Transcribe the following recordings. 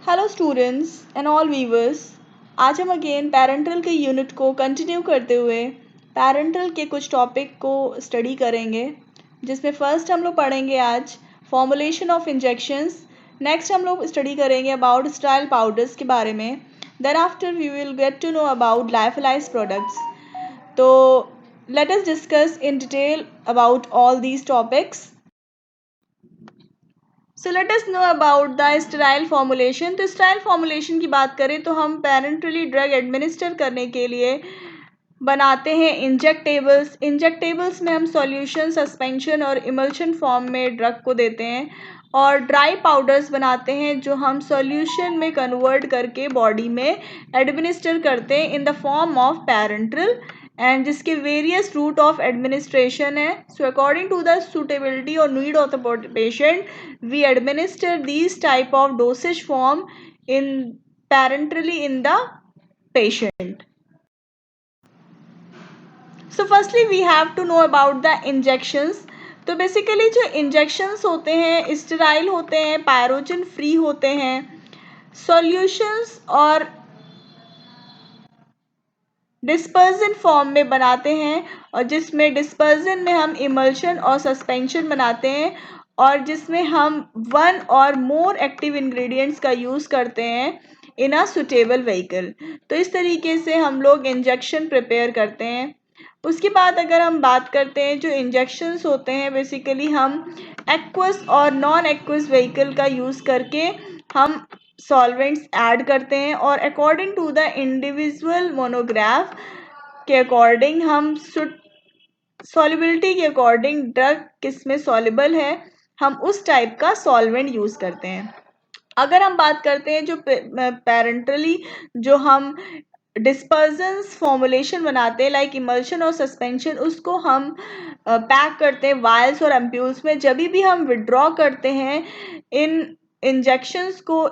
Hello students and all viewers. आज हम again parental के यूनिट को कंटिन्यू करते हुए पैरेंटल के कुछ टॉपिक को स्टडी करेंगे, जिसमें फर्स्ट हम लोग पढ़ेंगे आज फॉर्मुलेशन ऑफ इंजेक्शंस। नेक्स्ट हम लोग स्टडी करेंगे अबाउट स्टेराइल पाउडर्स के बारे में। Then after we will get to know about lyophilize products. तो let us discuss in detail about all these topics. So let us know about the sterile formulation. तो sterile formulation की बात करें तो हम पैरेंटली ड्रग एडमिनिस्टर करने के लिए बनाते हैं इंजेक्टेबल्स। इंजेक्टेबल्स में हम सॉल्यूशन, सस्पेंशन और इमल्शन फॉर्म में ड्रग को देते हैं, और ड्राई पाउडर्स बनाते हैं जो हम सॉल्यूशन में कन्वर्ट करके बॉडी में एडमिनिस्टर करते हैं in the form of parenteral, and जिसके वेरियस रूट ऑफ एडमिनिस्ट्रेशन है। So according to the suitability और need of the patient we administer these type of dosage form in parenterally in the patient. So firstly we have to know about the injections. तो basically जो injections होते हैं sterile होते हैं, pyrogen free होते हैं, solutions और dispersion form में बनाते हैं, और जिसमें डिस्पर्जन में हम इमल्शन और सस्पेंशन बनाते हैं, और जिसमें हम वन और मोर एक्टिव इंग्रेडिएंट्स का यूज़ करते हैं इन अ सुटेबल व्हीकल। तो इस तरीके से हम लोग इंजेक्शन प्रिपेयर करते हैं। उसके बाद अगर हम बात करते हैं जो इंजेक्शंस होते हैं, बेसिकली हम एक्वस और नॉन एक्वस व्हीकल का यूज़ करके हम सॉल्वेंट्स ऐड करते हैं, और according to the individual monograph के अकॉर्डिंग हम सॉल्युबिलिटी के अकॉर्डिंग ड्रग किस में सॉल्युबल है हम उस टाइप का सॉल्वेंट यूज़ करते हैं। अगर हम बात करते हैं जो पैरेंटली जो हम डिस्पर्जन्स फॉर्मुलेशन बनाते हैं लाइक इमल्शन और सस्पेंशन, उसको हम पैक करते हैं वायल्स और एम्प्यूल्स में। जब भी हम विड्रॉ करते हैं इन इंजेक्शंस को,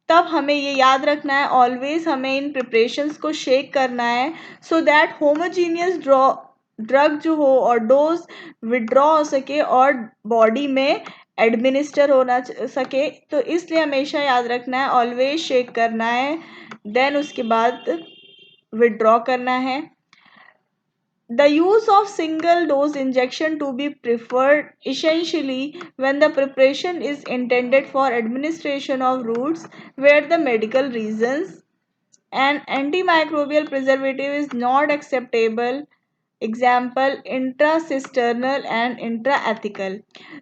तब हमें ये याद रखना है ऑलवेज हमें इन प्रिपरेशंस को शेक करना है, सो दैट होमोजीनियस ड्रग जो हो और डोज विड्रॉ हो सके और बॉडी में एडमिनिस्टर होना सके। तो इसलिए हमेशा याद रखना है ऑलवेज शेक करना है, देन उसके बाद विड्रॉ करना है। The use of single dose injection to be preferred essentially when the preparation is intended for administration of routes where the medical reasons and antimicrobial preservative is not acceptable, example intracisternal and intrathecal.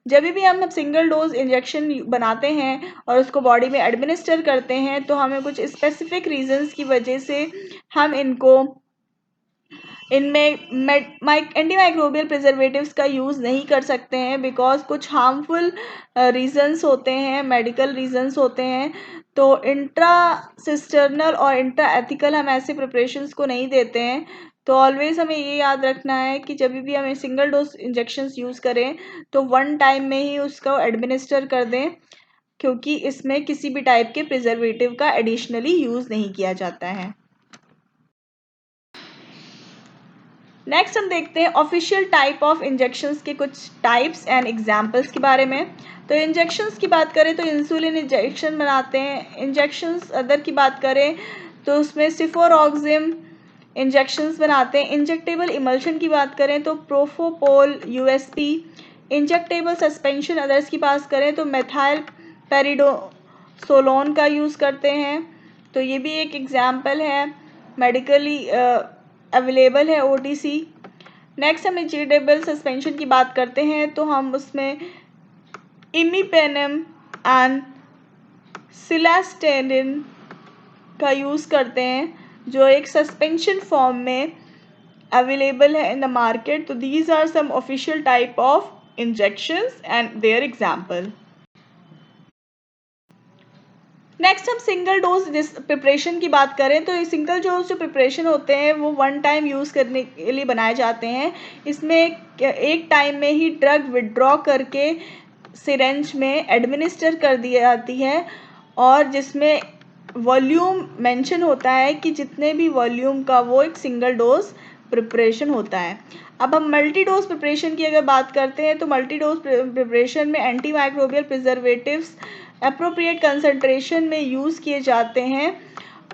जब भी हम single dose injection बनाते हैं और उसको body में administer करते हैं तो हमें कुछ स्पेसिफिक रीजंस की वजह से हम इनको इनमें एंटी माइक्रोबियल प्रिजर्वेटिव्स का यूज़ नहीं कर सकते हैं, बिकॉज कुछ हार्मफुल रीजंस होते हैं, मेडिकल रीजंस होते हैं। तो इंट्रा सिस्टर्नल और इंट्रा एथिकल हम ऐसे प्रिपरेशंस को नहीं देते हैं। तो ऑलवेज हमें ये याद रखना है कि जब भी हमें सिंगल डोज इंजेक्शंस यूज़ करें तो वन टाइम में ही उसको एडमिनिस्टर कर दें, क्योंकि इसमें किसी भी टाइप के प्रिजर्वेटिव का एडिशनली यूज़ नहीं किया जाता है। नेक्स्ट हम देखते हैं ऑफिशियल टाइप ऑफ इंजेक्शंस के कुछ टाइप्स एंड एग्जांपल्स के बारे में। तो इंजेक्शंस की बात करें तो इंसुलिन इंजेक्शन बनाते हैं। इंजेक्शंस अदर की बात करें तो उसमें सिफोरॉक्सिम इंजेक्शंस बनाते हैं। इंजेक्टेबल इमल्शन की बात करें तो प्रोफोपोल यूएसपी। इंजेक्टेबल सस्पेंशन अदर्स की बात करें तो मेथाइल पेरिडोसोलोन का यूज़ करते हैं। तो ये भी एक एग्जाम्पल है, मेडिकली अवेलेबल है OTC। नेक्स्ट हम इंजेक्टेबल सस्पेंशन की बात करते हैं तो हम उसमें इमीपेनम एंड सिलास्टेनिन का यूज़ करते हैं, जो एक सस्पेंशन फॉर्म में अवेलेबल है इन द मार्केट। तो these are some official type of injections and their example. Next हम सिंगल डोज प्रिपरेशन की बात करें तो ये सिंगल डोज जो प्रिपरेशन होते हैं वो वन टाइम यूज़ करने के लिए बनाए जाते हैं। इसमें एक टाइम में ही ड्रग विड्रॉ करके सिरेंज में एडमिनिस्टर कर दी जाती है, और जिसमें वॉल्यूम मेंशन होता है कि जितने भी वॉल्यूम का वो एक सिंगल डोज प्रिपरेशन होता है। अब हम मल्टी डोज प्रिपरेशन की अगर बात करते हैं तो मल्टी डोज प्रिपरेशन में anti microbial preservatives appropriate concentration में यूज़ किए जाते हैं।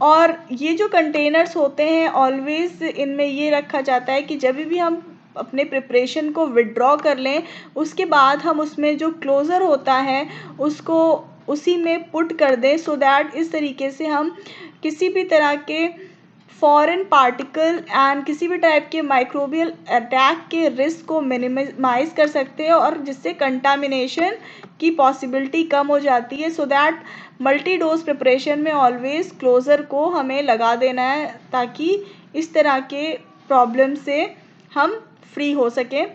और ये जो कंटेनर्स होते हैं ऑलवेज़ इनमें ये रखा जाता है कि जब भी हम अपने प्रिपरेशन को विड्रॉ कर लें उसके बाद हम उसमें जो क्लोज़र होता है उसको उसी में पुट कर दें, सो दैट इस तरीके से हम किसी भी तरह के फॉरेन पार्टिकल एंड किसी भी टाइप के माइक्रोबियल अटैक के रिस्क को मिनिमाइज़ कर सकते हैं और जिससे कंटामिनेशन की पॉसिबिलिटी कम हो जाती है। So that multi dose preparation में ऑलवेज़ क्लोज़र को हमें लगा देना है ताकि इस तरह के प्रॉब्लम से हम फ्री हो सकें।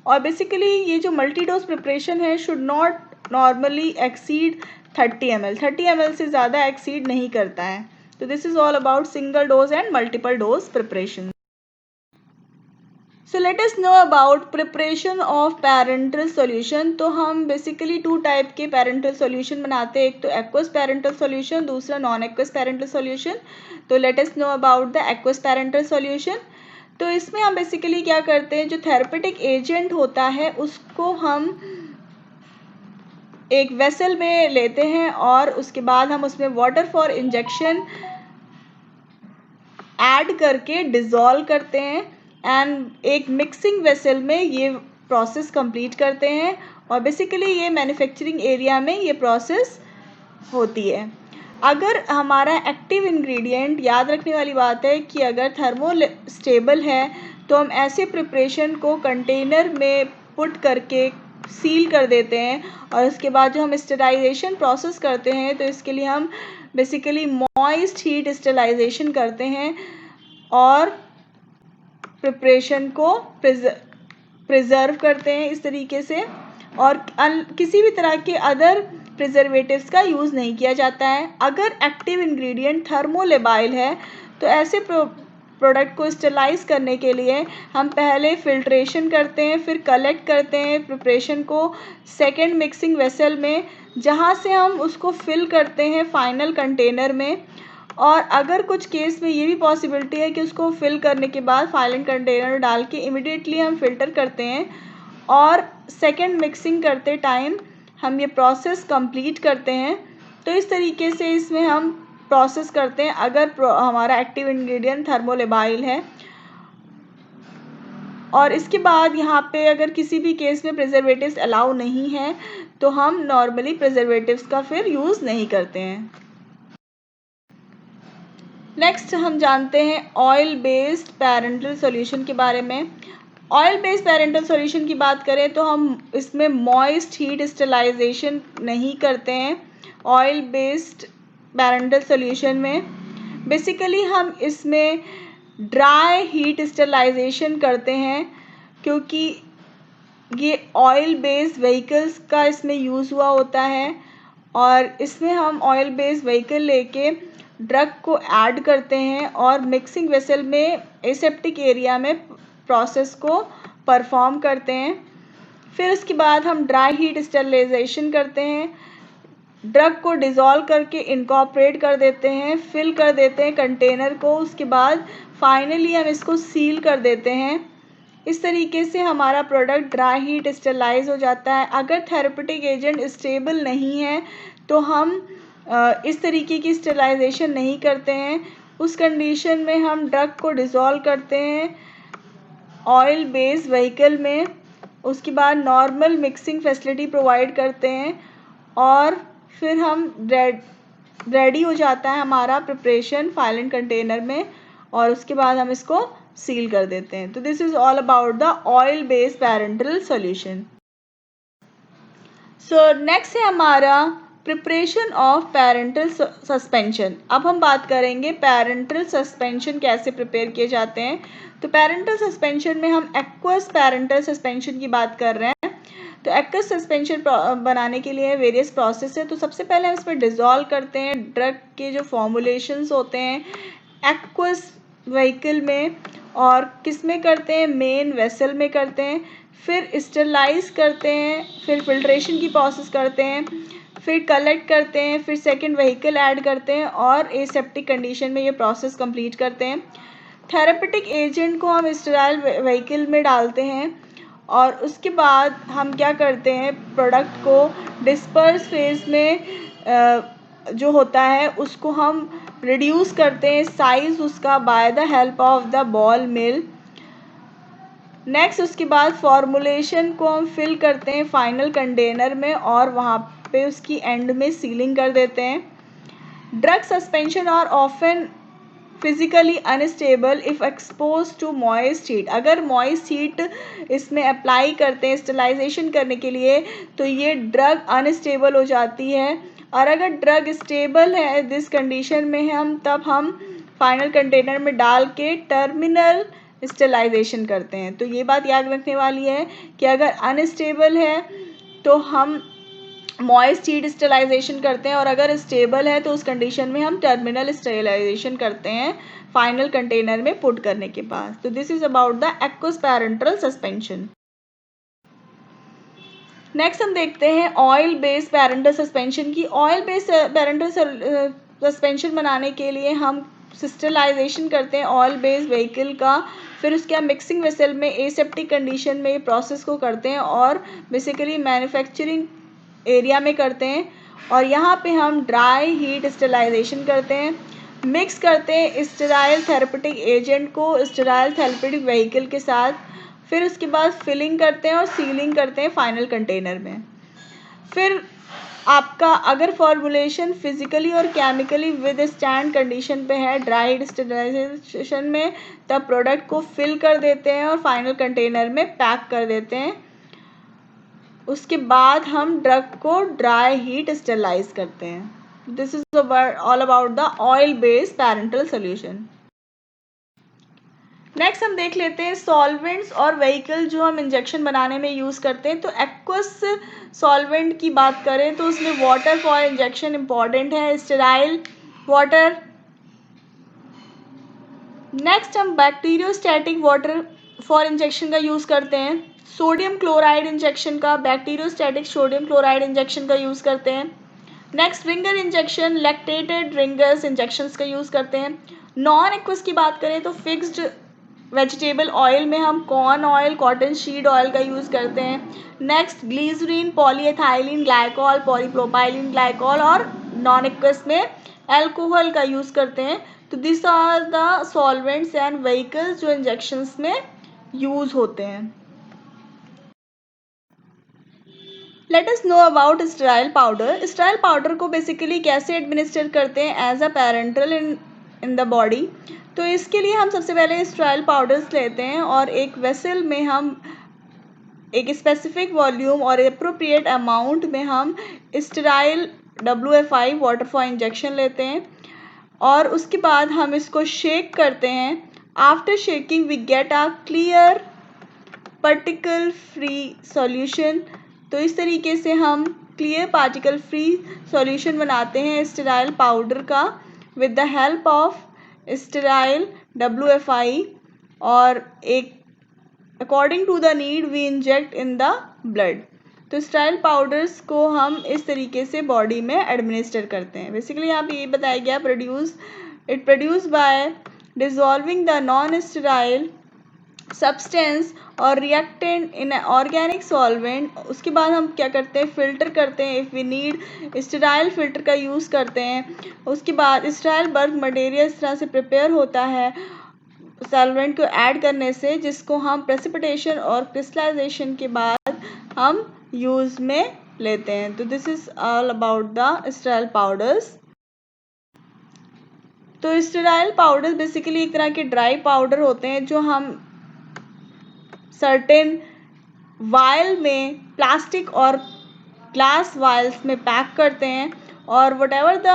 और बेसिकली ये जो मल्टी डोज प्रिपरेशन है should not normally exceed 30 ml। 30 ml से ज़्यादा एक्सीड नहीं करता है। तो this is all about single dose and multiple dose preparation. So let us know about preparation of parental solution. तो हम बेसिकली 2 टाइप के पैरेंटल सॉल्यूशन बनाते हैं, एक तो एक्वस पैरेंटल सॉल्यूशन, दूसरा नॉन एक्वस पैरेंटल सॉल्यूशन। तो let us know about the aqueous parental solution. तो इसमें हम बेसिकली क्या करते हैं, जो थेरेपेटिक एजेंट होता है उसको हम एक वेसल में लेते हैं और उसके बाद हम उसमें वाटर फॉर इंजेक्शन ऐड करके डिज़ोल्व करते हैं एंड एक मिक्सिंग वेसल में ये प्रोसेस कंप्लीट करते हैं। और बेसिकली ये मैन्युफैक्चरिंग एरिया में ये प्रोसेस होती है। अगर हमारा एक्टिव इंग्रेडिएंट, याद रखने वाली बात है कि अगर थर्मो स्टेबल है तो हम ऐसे प्रिपरेशन को कंटेनर में पुट करके सील कर देते हैं और उसके बाद जो हम स्टेरिलाइजेशन प्रोसेस करते हैं तो इसके लिए हम बेसिकली मॉइस्ट हीट स्टेरिलाइजेशन करते हैं और प्रिपरेशन को प्रिजर्व करते हैं इस तरीके से। और किसी भी तरह के अदर प्रिजर्वेटिव्स का यूज़ नहीं किया जाता है। अगर एक्टिव इंग्रेडिएंट थर्मोलेबाइल है तो ऐसे प्रोडक्ट को स्टेलाइज करने के लिए हम पहले फिल्ट्रेशन करते हैं, फिर कलेक्ट करते हैं प्रिपरेशन को सेकेंड मिक्सिंग वेसल में, जहाँ से हम उसको फिल करते हैं फाइनल कंटेनर में। और अगर कुछ केस में ये भी पॉसिबिलिटी है कि उसको फिल करने के बाद फाइनल कंटेनर डाल के इमिडिएटली हम फिल्टर करते हैं और सेकेंड मिक्सिंग करते टाइम हम ये प्रोसेस कंप्लीट करते हैं। तो इस तरीके से इसमें हम प्रोसेस करते हैं अगर हमारा एक्टिव इंग्रेडिएंट थर्मोलेबाइल है। और इसके बाद यहाँ पे अगर किसी भी केस में प्रिजर्वेटिव्स अलाउ नहीं है तो हम नॉर्मली प्रिजर्वेटिव्स का फिर यूज़ नहीं करते हैं। नेक्स्ट हम जानते हैं ऑयल बेस्ड पैरेंटल सॉल्यूशन के बारे में। ऑयल बेस्ड पैरेंटल सॉल्यूशन की बात करें तो हम इसमें मॉइस्ट हीट स्टेरिलाइजेशन नहीं करते हैं। ऑयल बेस्ड पैरेंटल सॉल्यूशन में बेसिकली हम इसमें ड्राई हीट स्टेरिलाइजेशन करते हैं क्योंकि ये ऑयल बेस्ड व्हीकल्स का इसमें यूज़ हुआ होता है और इसमें हम ऑयल बेस्ड व्हीकल लेके ड्रग को ऐड करते हैं और मिक्सिंग वेसल में एसेप्टिक एरिया में प्रोसेस को परफॉर्म करते हैं। फिर उसके बाद हम ड्राई हीट स्टेरिलाइजेशन करते हैं, ड्रग को डिज़ोल्व करके इनकॉर्पोरेट कर देते हैं, फिल कर देते हैं कंटेनर को, उसके बाद फाइनली हम इसको सील कर देते हैं। इस तरीके से हमारा प्रोडक्ट ड्राई हीट स्टेरिलाइज हो जाता है। अगर थेरेपेटिक एजेंट स्टेबल नहीं है तो हम इस तरीके की स्टेरिलाइजेशन नहीं करते हैं। उस कंडीशन में हम ड्रग को डिज़ोल्व करते हैं ऑयल बेस्ड व्हीकल में, उसके बाद नॉर्मल मिक्सिंग फैसिलिटी प्रोवाइड करते हैं और फिर हम रेडी हो जाता है हमारा प्रिपरेशन फाइनल कंटेनर में और उसके बाद हम इसको सील कर देते हैं। तो this is all about the oil based parental solution. So next है हमारा प्रिपरेशन ऑफ पैरेंटल सस्पेंशन। अब हम बात करेंगे पैरेंटल सस्पेंशन कैसे प्रिपेयर किए जाते हैं। तो पैरेंटल सस्पेंशन में हम एक्वस पैरेंटल सस्पेंशन की बात कर रहे हैं। तो एक्वस सस्पेंशन बनाने के लिए वेरियस प्रोसेस है। तो सबसे पहले हम इसमें डिज़ोल्व करते हैं ड्रग के जो फॉर्मुलेशंस होते हैं एक्वस व्हीकल में, और किस में करते हैं, मेन वेसल में करते हैं। फिर स्टेरिलाइज करते हैं, फिर फिल्ट्रेशन की प्रोसेस करते हैं, फिर कलेक्ट करते हैं, फिर सेकंड व्हीकल ऐड करते हैं और एसेप्टिक कंडीशन में ये प्रोसेस कंप्लीट करते हैं। थेरेपेटिक एजेंट को हम स्टेराइल व्हीकल में डालते हैं और उसके बाद हम क्या करते हैं, प्रोडक्ट को डिस्पर्स फेज में जो होता है उसको हम रिड्यूस करते हैं साइज उसका by the help of the ball mill. Next उसके बाद फॉर्मुलेशन को हम फिल करते हैं फाइनल कंटेनर में और वहाँ पे उसकी एंड में सीलिंग कर देते हैं। Drug suspension are often physically unstable if expose to moist heat. अगर मॉइस्ट हीट इसमें अप्लाई करते हैं स्टेलाइजेशन करने के लिए तो ये ड्रग अनस्टेबल हो जाती है, और अगर ड्रग स्टेबल है दिस कंडीशन में तब हम फाइनल कंटेनर में डाल के टर्मिनल स्टेलाइजेशन करते हैं। तो ये बात याद रखने वाली है कि अगर अनस्टेबल है तो हम मॉइस्ट हीट स्टेलाइजेशन करते हैं, और अगर स्टेबल है तो उस कंडीशन में हम टर्मिनल स्टेलाइजेशन करते हैं फाइनल कंटेनर में पुट करने के बाद। तो this is about the aqueous parental suspension. Next हम देखते हैं ऑयल बेस्ड पैरेंटल सस्पेंशन की। ऑयल बेस्ड पैरेंटल सस्पेंशन बनाने के लिए हम सिस्टलाइजेशन करते हैं ऑयल बेस्ड व्हीकल का, फिर उसके बाद मिक्सिंग वेसल में एसेप्टिक कंडीशन में प्रोसेस को करते हैं और बेसिकली मैन्युफैक्चरिंग एरिया में करते हैं, और यहाँ पे हम ड्राई हीट स्टेलाइजेशन करते हैं, मिक्स करते हैं स्टेराइल थेरेपेटिक एजेंट को स्टेराइल थेरेपेटिक व्हीकल के साथ, फिर उसके बाद फिलिंग करते हैं और सीलिंग करते हैं फाइनल कंटेनर में। फिर आपका अगर फॉर्मुलेशन फिजिकली और केमिकली विद स्टैंड कंडीशन पे है ड्राई हीट स्टेलाइजेशन में, तब प्रोडक्ट को फिल कर देते हैं और फाइनल कंटेनर में पैक कर देते हैं। उसके बाद हम ड्रग को ड्राई हीट स्टेलाइज करते हैं। This is all about the oil based parental solution. Next हम देख लेते हैं सॉल्वेंट्स और व्हीकल जो हम इंजेक्शन बनाने में यूज़ करते हैं। तो एक्वस सॉल्वेंट की बात करें तो उसमें वाटर फॉर इंजेक्शन इम्पॉर्टेंट है, स्टेराइल वाटर। नेक्स्ट हम बैक्टीरियोस्टैटिक वाटर फॉर इंजेक्शन का यूज़ करते हैं। सोडियम क्लोराइड इंजेक्शन का बैक्टीरियोस्टैटिक सोडियम क्लोराइड इंजेक्शन का यूज़ करते हैं। Next Ringer injection lactated Ringer's injections का यूज़ करते हैं। नॉन एक्वस की बात करें तो फिक्स्ड वेजिटेबल ऑयल में हम corn oil cottonseed oil का यूज़ करते हैं। Next glycerin polyethylene glycol polypropylene glycol, और नॉन एक्वस में अल्कोहल का यूज़ करते हैं। तो this are the solvents and vehicles जो इंजेक्शंस में यूज़ होते हैं। Let us know about sterile powder. Sterile powder को बेसिकली कैसे एडमिनिस्टर करते हैं as a parenteral in the body. तो इसके लिए हम सबसे पहले स्टेराइल पाउडर्स लेते हैं और एक वेसल में हम एक स्पेसिफिक वॉल्यूम और अप्रोप्रिएट अमाउंट में हम sterile WFI water for injection लेते हैं, और उसके बाद हम इसको शेक करते हैं। After shaking we get a clear particle free solution. तो इस तरीके से हम क्लियर पार्टिकल फ्री सॉल्यूशन बनाते हैं स्टेराइल पाउडर का with the help of sterile WFI, और एक according to the need we inject in the blood. तो स्टेराइल पाउडर्स को हम इस तरीके से बॉडी में एडमिनिस्टर करते हैं। बेसिकली यहाँ पे ये बताया गया produce by dissolving the non sterile substance और रिएक्टेंट इन ऑर्गेनिक सॉल्वेंट। उसके बाद हम क्या करते हैं, फ़िल्टर करते हैं। If we need sterile filter का यूज़ करते हैं। उसके बाद स्टेराइल बल्क मटेरियल इस तरह से प्रिपेयर होता है सॉल्वेंट को ऐड करने से, जिसको हम प्रेसिपिटेशन और क्रिस्टलाइजेशन के बाद हम यूज़ में लेते हैं। तो this is all about the sterile powders. तो स्टेराइल पाउडर बेसिकली एक तरह के ड्राई पाउडर होते हैं जो हम सर्टेन वायल में प्लास्टिक और ग्लास वायल्स में पैक करते हैं, और what ever the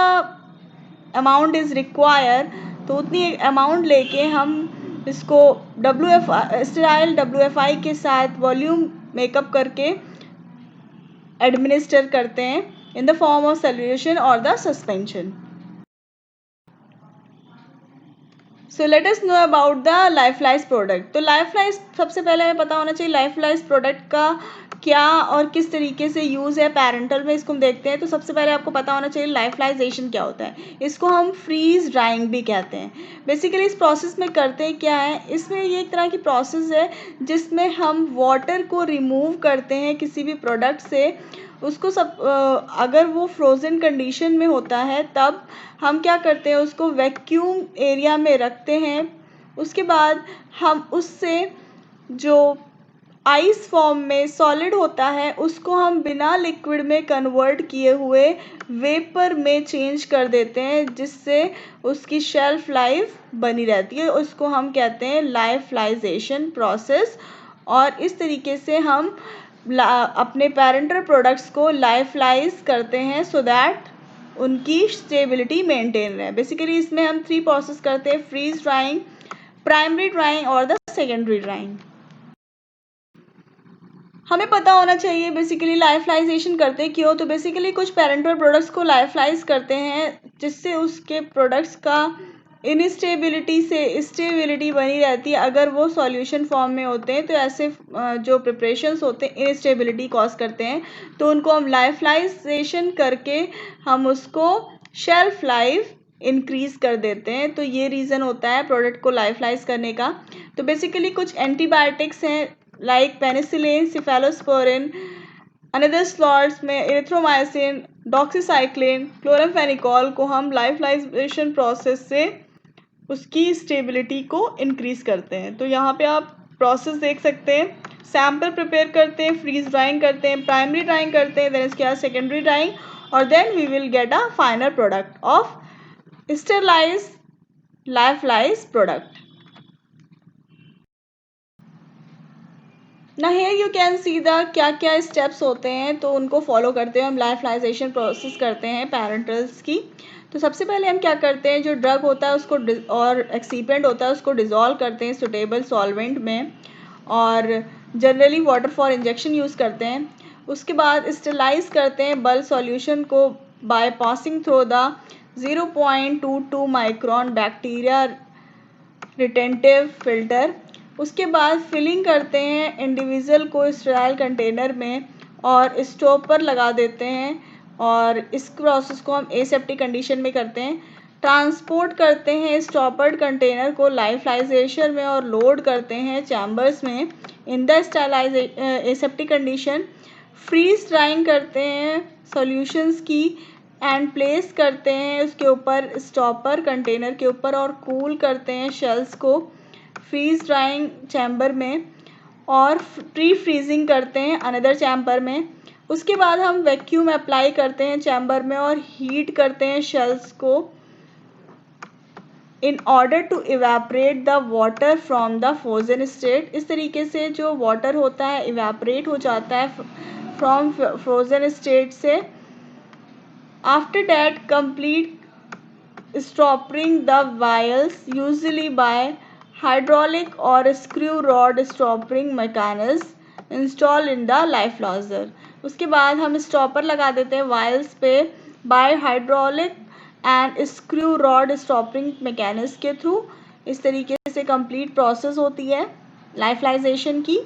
amount is require, तो उतनी अमाउंट लेके हम इसको स्टेराइल WFI के साथ वॉल्यूम मेकअप करके एडमिनिस्टर करते हैं in the form of solution और the suspension. So let us know about the lyophilize product. तो लाइफलाइज सबसे पहले हमें पता होना चाहिए लाइफलाइज प्रोडक्ट का क्या और किस तरीके से यूज़ है पैरेंटल में, इसको हम देखते हैं। तो सबसे पहले आपको पता होना चाहिए लाइफलाइजेशन क्या होता है। इसको हम फ्रीज ड्राइंग भी कहते हैं। बेसिकली इस प्रोसेस में करते हैं क्या है, इसमें ये एक तरह की प्रोसेस है जिसमें हम वाटर को रिमूव करते हैं किसी भी प्रोडक्ट से, उसको अगर वो फ्रोज़न कंडीशन में होता है तब हम क्या करते हैं, उसको वैक्यूम एरिया में रखते हैं। उसके बाद हम उससे जो आइस फॉर्म में सॉलिड होता है उसको हम बिना लिक्विड में कन्वर्ट किए हुए वेपर में चेंज कर देते हैं, जिससे उसकी शेल्फ लाइफ बनी रहती है। उसको हम कहते हैं लाइफलाइजेशन प्रोसेस। और इस तरीके से हम अपने पैरेंटल प्रोडक्ट्स को लाइफलाइज करते हैं सो दैट उनकी स्टेबिलिटी मेंटेन रहे। बेसिकली इसमें हम 3 प्रोसेस करते हैं, फ्रीज ड्राइंग, प्राइमरी ड्राइंग और द सेकेंडरी ड्राइंग। हमें पता होना चाहिए बेसिकली लाइफलाइजेशन करते क्यों। तो बेसिकली कुछ पैरेंटल प्रोडक्ट्स को लाइफलाइज करते हैं जिससे उसके प्रोडक्ट्स का इनस्टेबिलिटी से स्टेबिलिटी बनी रहती है। अगर वो सॉल्यूशन फॉर्म में होते हैं तो ऐसे जो प्रिपरेशंस होते हैं इनस्टेबिलिटी कॉज करते हैं, तो उनको हम लाइफलाइजेशन करके हम उसको शेल्फ लाइफ इंक्रीज कर देते हैं। तो ये रीज़न होता है प्रोडक्ट को लाइफलाइज करने का। तो बेसिकली कुछ एंटीबायोटिक्स हैं like penicillin, cephalosporin, another slots में इरिथ्रोमाइसिन, डॉक्सीसाइक्लिन, क्लोरामफेनिकोल को हम लाइफलाइजेशन प्रोसेस से उसकी स्टेबिलिटी को इंक्रीज करते हैं। तो यहाँ पे आप प्रोसेस देख सकते हैं, सैम्पल प्रिपेयर करते हैं, फ्रीज ड्राइंग करते हैं, प्राइमरी ड्राइंग करते हैं, देन इसके बाद सेकेंडरी ड्राइंग, और then we will get a final product of sterilize lyophilize product. ना here you can see the क्या क्या स्टेप्स होते हैं, तो उनको फॉलो करते हैं हम लाइफलाइजेशन प्रोसेस करते हैं पैरेंटल्स की। तो सबसे पहले हम क्या करते हैं, जो ड्रग होता है उसको और एक्सीपेंट होता है उसको डिज़ोल्व करते हैं सुटेबल सॉल्वेंट में, और generally water for injection use करते हैं। उसके बाद स्टेलाइज करते हैं बल्क सॉल्यूशन को by passing through the 0.22 micron bacteria retentive filter. उसके बाद फिलिंग करते हैं इंडिविजुअल को स्टेराइल कंटेनर में और स्टॉपर लगा देते हैं, और इस प्रोसेस को हम एसेप्टिक कंडीशन में करते हैं। ट्रांसपोर्ट करते हैं स्टॉपर्ड कंटेनर को लाइफलाइजेशन में और लोड करते हैं चैम्बर्स में in the aseptic condition. Freeze drying करते हैं सॉल्यूशंस की एंड प्लेस करते हैं उसके ऊपर स्टॉपर कंटेनर के ऊपर, और कूल करते हैं शेल्स को फ्रीज ड्राइंग चैम्बर में, और प्री फ्रीजिंग करते हैं अनदर चैम्बर में। उसके बाद हम वैक्यूम अप्लाई करते हैं चैम्बर में और हीट करते हैं शेल्स को in order to evaporate the water from the frozen state. इस तरीके से जो वाटर होता है इवेपरेट हो जाता है फ्रॉम फ्रोजन स्टेट से। After that complete stoppering the vials usually by hydraulic or screw rod stopping mechanism installed in the lyophilizer. उसके बाद हम स्टॉपर लगा देते हैं वायल्स पे by hydraulic and screw rod stopping mechanism के थ्रू। इस तरीके से कंप्लीट प्रोसेस होती है लाइफलाइजेशन की।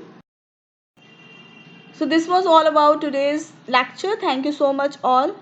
So this was all about today's lecture. Thank you so much all.